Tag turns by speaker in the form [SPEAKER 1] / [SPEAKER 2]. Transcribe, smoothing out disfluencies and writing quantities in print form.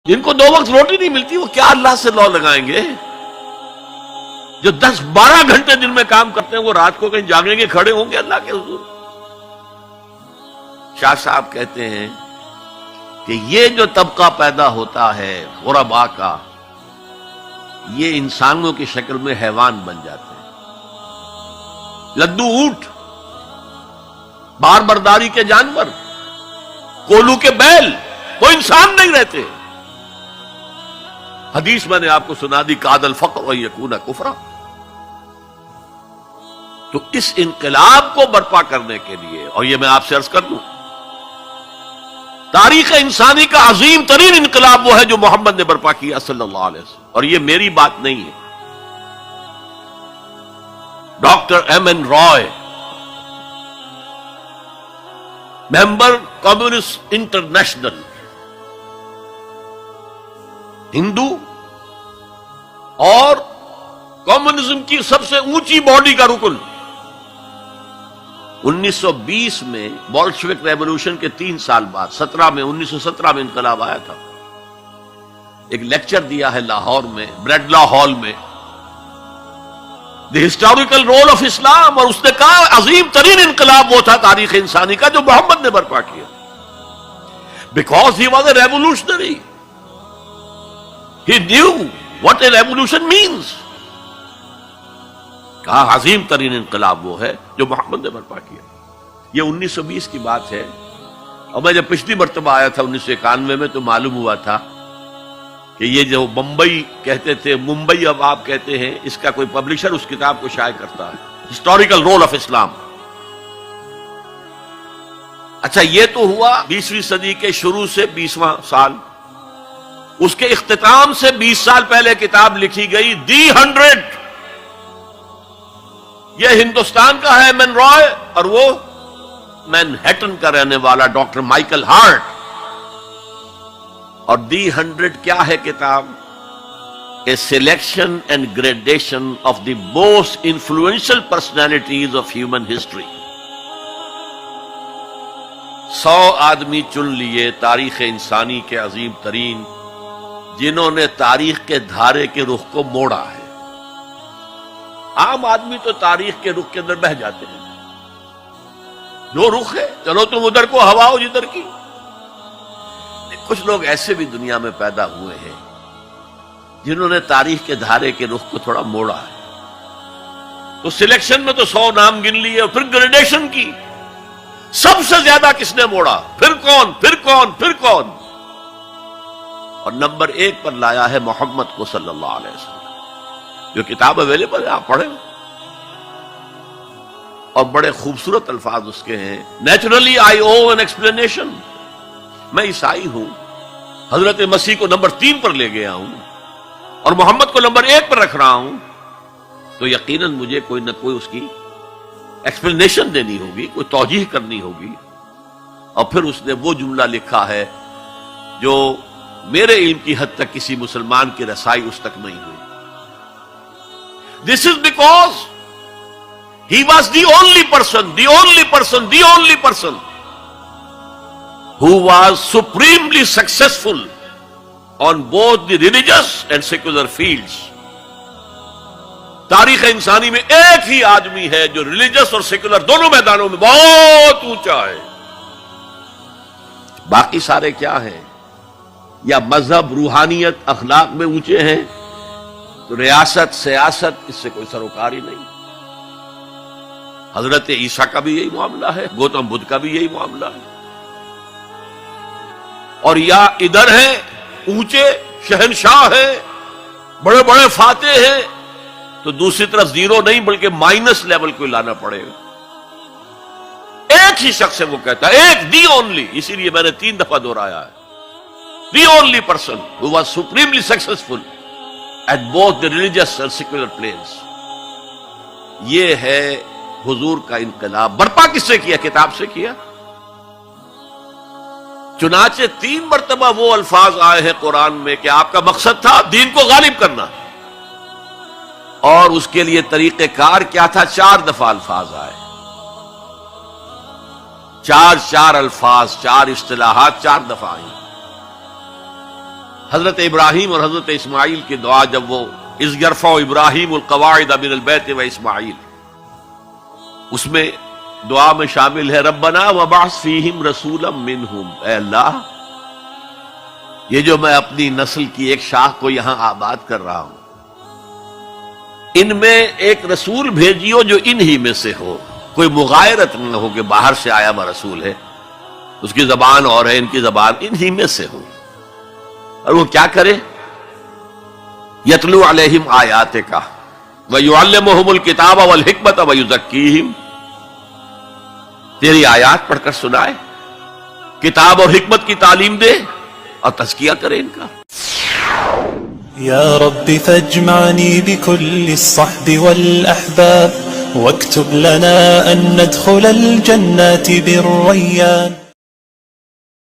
[SPEAKER 1] جن کو 2 وقت روٹی نہیں ملتی وہ کیا اللہ سے لو لگائیں گے؟ جو 10-12 گھنٹے دن میں کام کرتے ہیں وہ رات کو کہیں جاگیں گے، کھڑے ہوں گے اللہ کے حضور؟ شاہ صاحب کہتے ہیں کہ یہ جو طبقہ پیدا ہوتا ہے غرباء کا، یہ انسانوں کی شکل میں حیوان بن جاتے ہیں، لدو اونٹ، بار برداری کے جانور، کولو کے بیل، وہ انسان نہیں رہتے۔ حدیث میں نے آپ کو سنا دی، کاد الفقر و یکون کفرا۔ تو اس انقلاب کو برپا کرنے کے لیے، اور یہ میں آپ سے عرض کر دوں، تاریخ انسانی کا عظیم ترین انقلاب وہ ہے جو محمد نے برپا کیا صلی اللہ علیہ وسلم، اور یہ میری بات نہیں ہے۔ ڈاکٹر ایم این رائے، ممبر کمیونسٹ انٹرنیشنل، ہندو اور کمیونزم کی سب سے اونچی باڈی کا رکن، 1920 میں بولشوک ریولوشن کے 3 سال بعد 1917 میں انقلاب آیا تھا، ایک لیکچر دیا ہے لاہور میں، بریڈلا ہال میں، دی ہسٹوریکل رول آف اسلام، اور اس نے کہا عظیم ترین انقلاب وہ تھا تاریخ انسانی کا جو محمد نے برپا کیا، because he was a revolutionary, he knew what a revolution means. کہا عظیم ترین انقلاب وہ ہے جو محمد نے برپا کیا۔ یہ 1920 کی بات ہے، اور میں جب پچھلی مرتبہ آیا تھا 1991 میں تو معلوم ہوا تھا کہ یہ جو بمبئی کہتے تھے، ممبئی اب آپ کہتے ہیں، اس کا کوئی پبلشر اس کتاب کو شائع کرتا ہے، ہسٹوریکل رول آف اسلام۔ اچھا، یہ تو ہوا 20ویں صدی کے شروع سے 20واں سال، اس کے اختتام سے 20 سال پہلے کتاب لکھی گئی دی 100، یہ ہندوستان کا ہے مین رائے، اور وہ مینہٹن کا رہنے والا ڈاکٹر مائیکل ہارٹ۔ اور دی 100 کیا ہے کتاب؟ A selection and gradation of the most influential personalities of human history. 100 آدمی چن لیے تاریخ انسانی کے عظیم ترین، جنہوں نے تاریخ کے دھارے کے رخ کو موڑا ہے۔ عام آدمی تو تاریخ کے رخ کے اندر بہہ جاتے ہیں، جو رخ ہے چلو تم ادھر کو ہوا ہو جدھر کی۔ کچھ لوگ ایسے بھی دنیا میں پیدا ہوئے ہیں جنہوں نے تاریخ کے دھارے کے رخ کو تھوڑا موڑا ہے۔ تو سلیکشن میں تو 100 نام گن لیے، اور پھر گریڈیشن کی، سب سے زیادہ کس نے موڑا، پھر کون، پھر کون، پھر کون؟ اور نمبر 1 پر لایا ہے محمد کو صلی اللہ علیہ وسلم۔ جو کتاب اویلیبل ہے آپ پڑھیں، اور بڑے خوبصورت الفاظ اس کے ہیں۔ Naturally I O an explanation, میں عیسائی ہوں، حضرت مسیح کو نمبر 3 پر لے گیا ہوں اور محمد کو نمبر 1 پر رکھ رہا ہوں، تو یقیناً مجھے کوئی نہ کوئی اس کی ایکسپلینیشن دینی ہوگی، کوئی توجیہ کرنی ہوگی۔ اور پھر اس نے وہ جملہ لکھا ہے جو میرے علم کی حد تک کسی مسلمان کی رسائی اس تک نہیں ہوئی۔ This is because he was the only person who was supremely successful on both the religious and secular fields۔ تاریخ انسانی میں ایک ہی آدمی ہے جو ریلیجس اور سیکولر دونوں میدانوں میں بہت اونچا ہے۔ باقی سارے کیا ہیں؟ یا مذہب، روحانیت، اخلاق میں اونچے ہیں، تو ریاست، سیاست، اس سے کوئی سروکار ہی نہیں۔ حضرت عیسیٰ کا بھی یہی معاملہ ہے، گوتم بدھ کا بھی یہی معاملہ ہے۔ اور یا ادھر ہیں اونچے شہنشاہ ہیں، بڑے بڑے فاتح ہیں، تو دوسری طرف زیرو نہیں بلکہ مائنس لیول کو لانا پڑے گا۔ ایک ہی شخص ہے، وہ کہتا ہے ایک، دی اونلی، اسی لیے میں نے 3 دفعہ دہرایا ہے، the only person who was supremely successful at both the religious and secular planes۔ یہ ہے حضور کا انقلاب۔ برپا کس سے کیا؟ کتاب سے کیا۔ چنانچہ 3 مرتبہ وہ الفاظ آئے ہیں قرآن میں کہ آپ کا مقصد تھا دین کو غالب کرنا، اور اس کے لیے طریقہ کار کیا تھا؟ 4 دفعہ الفاظ آئے، 4 الفاظ، 4 اصطلاحات 4 دفعہ آئی۔ حضرت ابراہیم اور حضرت اسماعیل کی دعا جب وہ اذ یرفع ابراہیم القواعد من البیت و اسماعیل، اس میں دعا میں شامل ہے ربنا وبعث فیہم رسولا منہم، اے اللہ یہ جو میں اپنی نسل کی ایک شاخ کو یہاں آباد کر رہا ہوں، ان میں ایک رسول بھیجیو جو ان ہی میں سے ہو، کوئی مغایرت نہ ہو کہ باہر سے آیا ہوا رسول ہے، اس کی زبان اور ہے، ان کی زبان ان ہی میں سے ہو، اور وہ کیا کرے؟ یتلو علیہم آیاتک ویعلمہم الکتاب والحکمت ویزکیہم، تیری آیات پڑھ کر سنائے، کتاب اور حکمت کی تعلیم دے اور تزکیہ کرے ان کا۔
[SPEAKER 2] یا رب فاجمعنی بكل الصحب والأحباب واكتب لنا أن ندخل الجنات بالريان۔